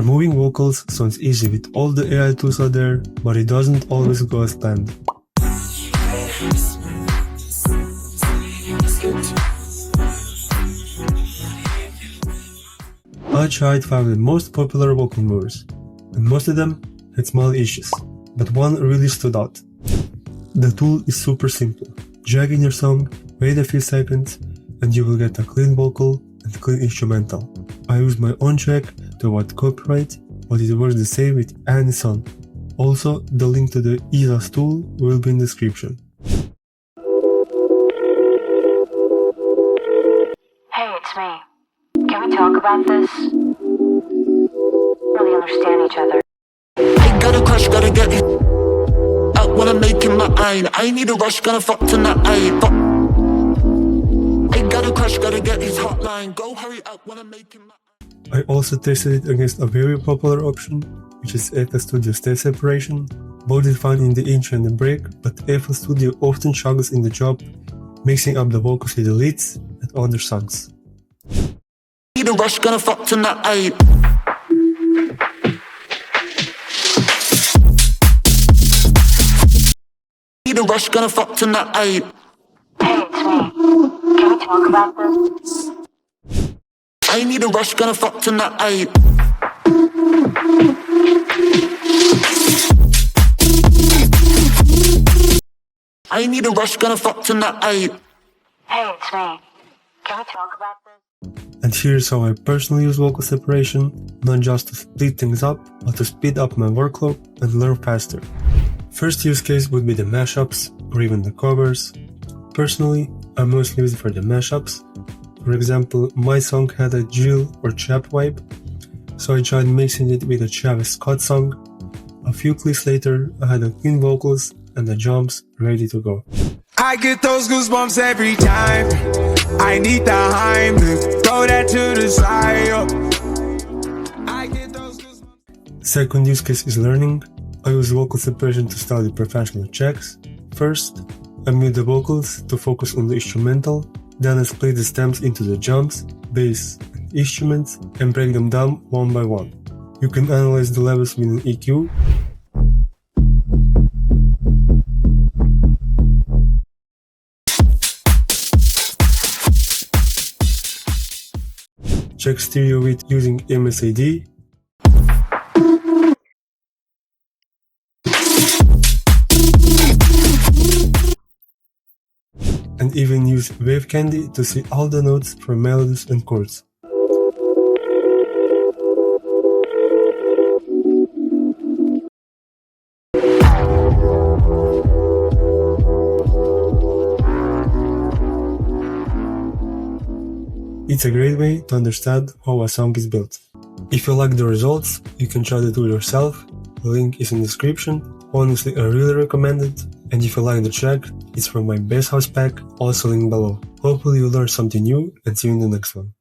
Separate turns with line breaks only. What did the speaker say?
Removing vocals sounds easy with all the AI tools out there, but it doesn't always go as planned. I tried 5 of the most popular vocal movers, and most of them had small issues, but one really stood out. The tool is super simple. Drag in your song, wait a few seconds, and you will get a clean vocal and clean instrumental. I used my own track to avoid copyright, but it works the same with any song. Also, the link to the EASA's tool will be in the description.
Hey, it's me. Can we talk about this? Really understand each other.
I got a crush, gotta get it out when I'm making my iron. I need a rush, gonna fuck tonight. I got a crush, gotta get his hotline. Go hurry up when I'm making my
I also tested it against a very popular option, which is FL Studio stage separation. Both is fine in the intro and the break, but FL Studio often struggles in the job, mixing up the vocals with the leads and other songs.
need a rush, gonna fuck tonight. Need a rush, gonna fuck tonight.
Hey, it's me. Can we talk about this?
I need a rush, gonna fuck tonight. I need a rush, gonna fuck tonight.
Hey, it's me. Can we talk about this?
And here's how I personally use vocal separation, not just to split things up, but to speed up my workload and learn faster. First use case would be the mashups, or even the covers. Personally, I mostly use it for the mashups. For example, my song had a drill or trap vibe, so I tried mixing it with a Travis Scott song. A few clicks later, I had the clean vocals and the drums ready to go.
I get those goosebumps every time. I need the Heimlich, throw that to the side. I get those goosebumps.
Second use case is learning. I use vocal separation to study professional tracks. First, I mute the vocals to focus on the instrumental, then I split the stems into the drums, bass, and instruments and break them down one by one. You can analyze the levels with an EQ. Check stereo width using MSAD. And even use Wave Candy to see all the notes for melodies and chords. It's a great way to understand how a song is built. If you like the results, you can try the tool yourself. The link is in the description. Honestly, I really recommend it. And if you like the track, it's from my Bass House pack, also linked below. Hopefully you learned something new and see you in the next one.